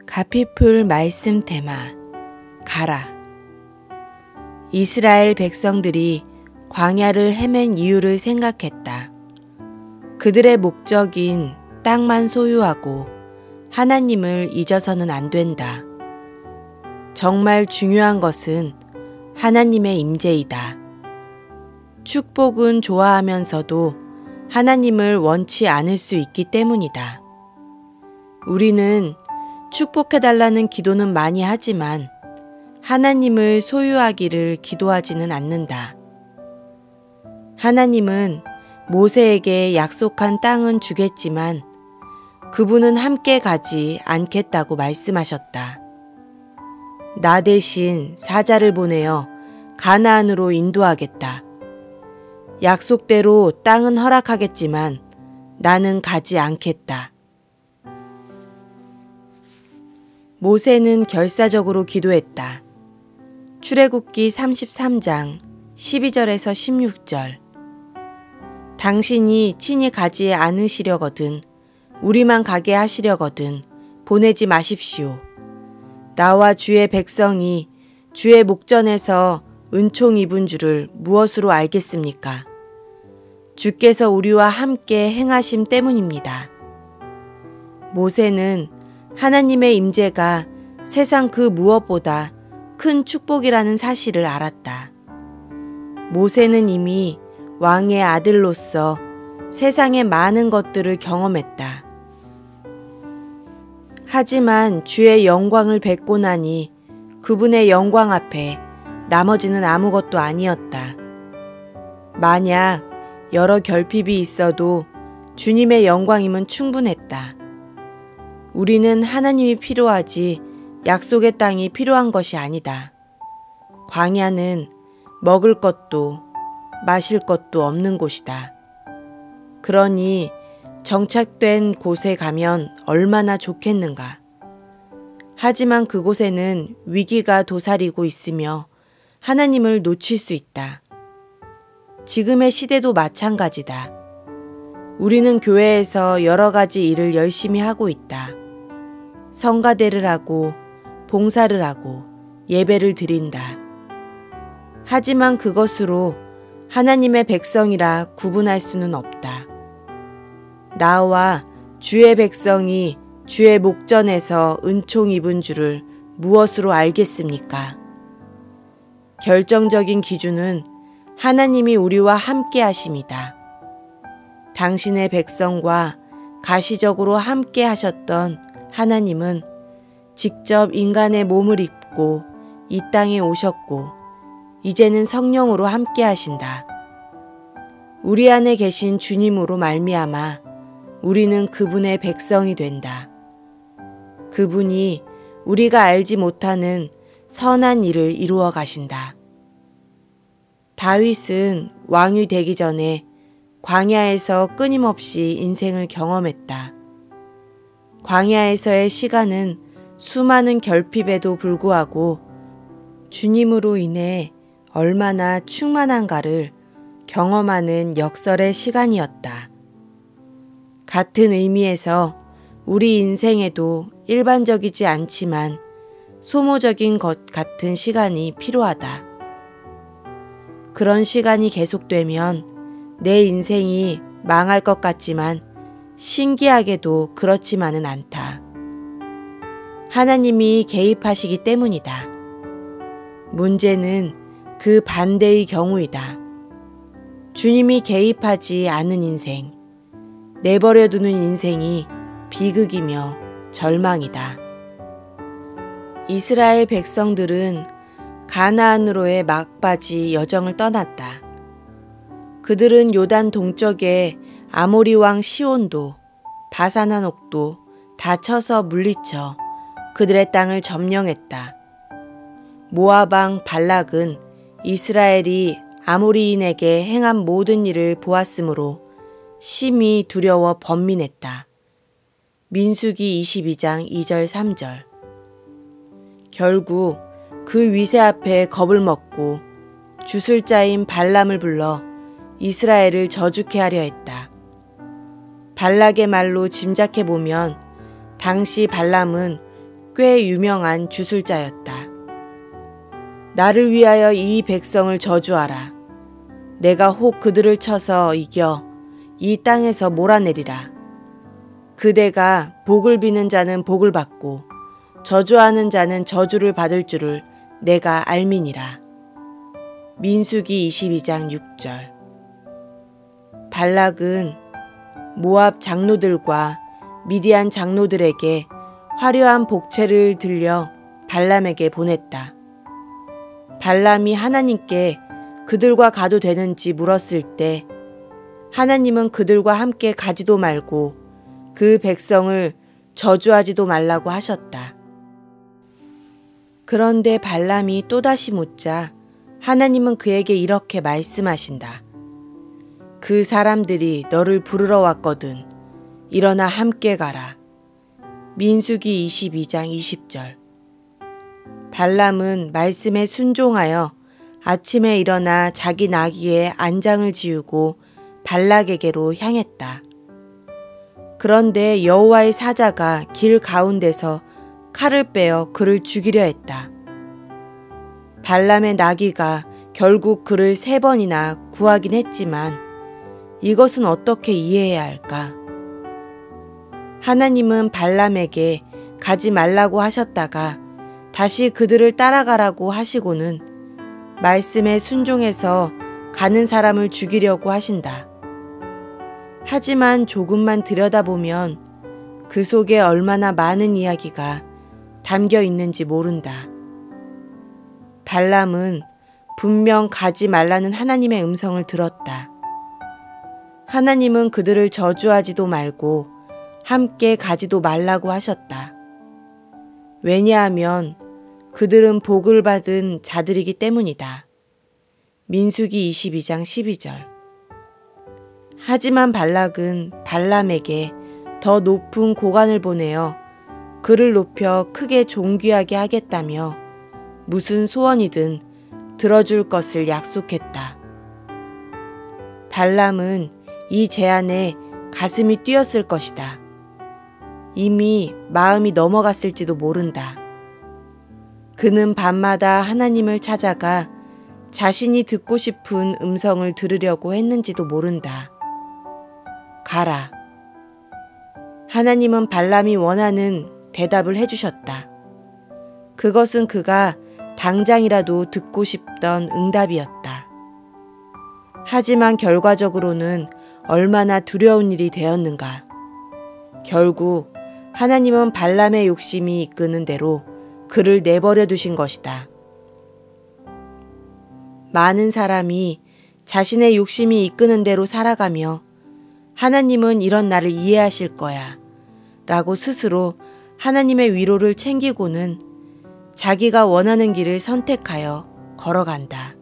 가피풀 말씀 테마 가라. 이스라엘 백성들이 광야를 헤맨 이유를 생각했다. 그들의 목적인 땅만 소유하고 하나님을 잊어서는 안 된다. 정말 중요한 것은 하나님의 임재이다. 축복은 좋아하면서도 하나님을 원치 않을 수 있기 때문이다. 우리는 축복해달라는 기도는 많이 하지만 하나님을 소유하기를 기도하지는 않는다. 하나님은 모세에게 약속한 땅은 주겠지만 그분은 함께 가지 않겠다고 말씀하셨다. 나 대신 사자를 보내어 가나안으로 인도하겠다. 약속대로 땅은 허락하겠지만 나는 가지 않겠다. 모세는 결사적으로 기도했다. 출애굽기 33장 12절에서 16절. 당신이 친히 가지 않으시려거든 우리만 가게 하시려거든 보내지 마십시오. 나와 주의 백성이 주의 목전에서 은총 입은 줄을 무엇으로 알겠습니까? 주께서 우리와 함께 행하심 때문입니다. 모세는 하나님의 임재가 세상 그 무엇보다 큰 축복이라는 사실을 알았다. 모세는 이미 왕의 아들로서 세상의 많은 것들을 경험했다. 하지만 주의 영광을 뵙고 나니 그분의 영광 앞에 나머지는 아무것도 아니었다. 만약 여러 결핍이 있어도 주님의 영광이면 충분했다. 우리는 하나님이 필요하지 약속의 땅이 필요한 것이 아니다. 광야는 먹을 것도 마실 것도 없는 곳이다. 그러니 정착된 곳에 가면 얼마나 좋겠는가. 하지만 그곳에는 위기가 도사리고 있으며 하나님을 놓칠 수 있다. 지금의 시대도 마찬가지다. 우리는 교회에서 여러 가지 일을 열심히 하고 있다. 성가대를 하고 봉사를 하고 예배를 드린다. 하지만 그것으로 하나님의 백성이라 구분할 수는 없다. 나와 주의 백성이 주의 목전에서 은총 입은 줄을 무엇으로 알겠습니까? 결정적인 기준은 하나님이 우리와 함께 하심이다. 당신의 백성과 가시적으로 함께 하셨던 하나님은 직접 인간의 몸을 입고 이 땅에 오셨고 이제는 성령으로 함께 하신다. 우리 안에 계신 주님으로 말미암아 우리는 그분의 백성이 된다. 그분이 우리가 알지 못하는 선한 일을 이루어 가신다. 다윗은 왕이 되기 전에 광야에서 끊임없이 인생을 경험했다. 광야에서의 시간은 수많은 결핍에도 불구하고 주님으로 인해 얼마나 충만한가를 경험하는 역설의 시간이었다. 같은 의미에서 우리 인생에도 일반적이지 않지만 소모적인 것 같은 시간이 필요하다. 그런 시간이 계속되면 내 인생이 망할 것 같지만 신기하게도 그렇지만은 않다. 하나님이 개입하시기 때문이다. 문제는 그 반대의 경우이다. 주님이 개입하지 않은 인생, 내버려두는 인생이 비극이며 절망이다. 이스라엘 백성들은 가나안으로의 막바지 여정을 떠났다. 그들은 요단 동쪽에 아모리 왕 시온도 바산 옥도 다 쳐서 물리쳐 그들의 땅을 점령했다. 모압 왕 발락은 이스라엘이 아모리인에게 행한 모든 일을 보았으므로 심히 두려워 번민했다. 민수기 22장 2절 3절. 결국 그 위세 앞에 겁을 먹고 주술자인 발람을 불러 이스라엘을 저주케 하려 했다. 발락의 말로 짐작해보면 당시 발람은 꽤 유명한 주술자였다. 나를 위하여 이 백성을 저주하라. 내가 혹 그들을 쳐서 이겨 이 땅에서 몰아내리라. 그대가 복을 비는 자는 복을 받고 저주하는 자는 저주를 받을 줄을 내가 알미니라. 민수기 22장 6절. 발락은 모압 장로들과 미디안 장로들에게 화려한 복채를 들려 발람에게 보냈다. 발람이 하나님께 그들과 가도 되는지 물었을 때 하나님은 그들과 함께 가지도 말고 그 백성을 저주하지도 말라고 하셨다. 그런데 발람이 또다시 묻자 하나님은 그에게 이렇게 말씀하신다. 그 사람들이 너를 부르러 왔거든. 일어나 함께 가라. 민수기 22장 20절. 발람은 말씀에 순종하여 아침에 일어나 자기 나귀에 안장을 지우고 발락에게로 향했다. 그런데 여호와의 사자가 길 가운데서 칼을 빼어 그를 죽이려 했다. 발람의 나귀가 결국 그를 3번이나 구하긴 했지만 이것은 어떻게 이해해야 할까? 하나님은 발람에게 가지 말라고 하셨다가 다시 그들을 따라가라고 하시고는 말씀에 순종해서 가는 사람을 죽이려고 하신다. 하지만 조금만 들여다보면 그 속에 얼마나 많은 이야기가 담겨 있는지 모른다. 발람은 분명 가지 말라는 하나님의 음성을 들었다. 하나님은 그들을 저주하지도 말고 함께 가지도 말라고 하셨다. 왜냐하면 그들은 복을 받은 자들이기 때문이다. 민수기 22장 12절. 하지만 발락은 발람에게 더 높은 고관을 보내어 그를 높여 크게 존귀하게 하겠다며 무슨 소원이든 들어줄 것을 약속했다. 발람은 이 제안에 가슴이 뛰었을 것이다. 이미 마음이 넘어갔을지도 모른다. 그는 밤마다 하나님을 찾아가 자신이 듣고 싶은 음성을 들으려고 했는지도 모른다. 가라. 하나님은 발람이 원하는 대답을 해주셨다. 그것은 그가 당장이라도 듣고 싶던 응답이었다. 하지만 결과적으로는 얼마나 두려운 일이 되었는가. 결국 하나님은 발람의 욕심이 이끄는 대로 그를 내버려 두신 것이다. 많은 사람이 자신의 욕심이 이끄는 대로 살아가며 하나님은 이런 나를 이해하실 거야 라고 스스로 하나님의 위로를 챙기고는 자기가 원하는 길을 선택하여 걸어간다.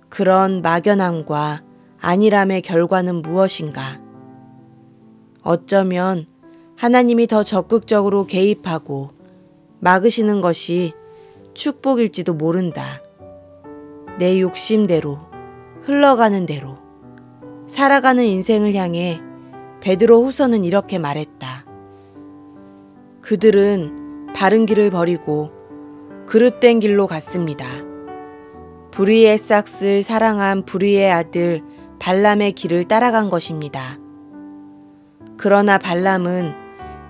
그런 막연함과 안일함의 결과는 무엇인가? 어쩌면 하나님이 더 적극적으로 개입하고 막으시는 것이 축복일지도 모른다. 내 욕심대로, 흘러가는 대로, 살아가는 인생을 향해 베드로 후서는 이렇게 말했다. 그들은 바른 길을 버리고 그릇된 길로 갔습니다. 불의의 싹을 사랑한 불의의 아들 발람의 길을 따라간 것입니다. 그러나 발람은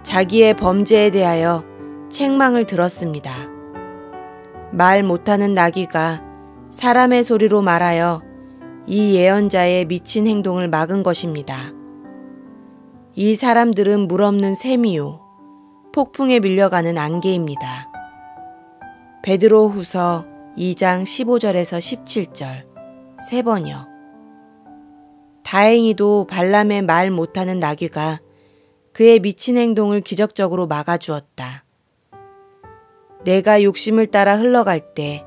자기의 범죄에 대하여 책망을 들었습니다. 말 못하는 나귀가 사람의 소리로 말하여 이 예언자의 미친 행동을 막은 것입니다. 이 사람들은 물없는 샘이요, 폭풍에 밀려가는 안개입니다. 베드로 후서 2장 15절에서 17절 3번이요. 다행히도 발람의 말 못하는 나귀가 그의 미친 행동을 기적적으로 막아주었다. 내가 욕심을 따라 흘러갈 때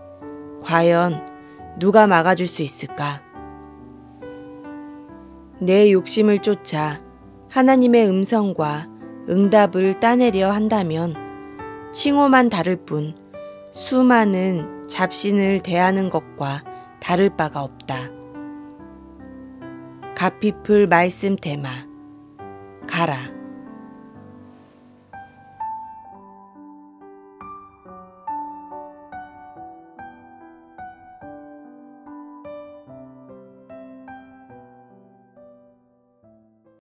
과연 누가 막아줄 수 있을까? 내 욕심을 쫓아 하나님의 음성과 응답을 따내려 한다면 칭호만 다를 뿐 수많은 잡신을 대하는 것과 다를 바가 없다. 갓피플 말씀 테마. 가라.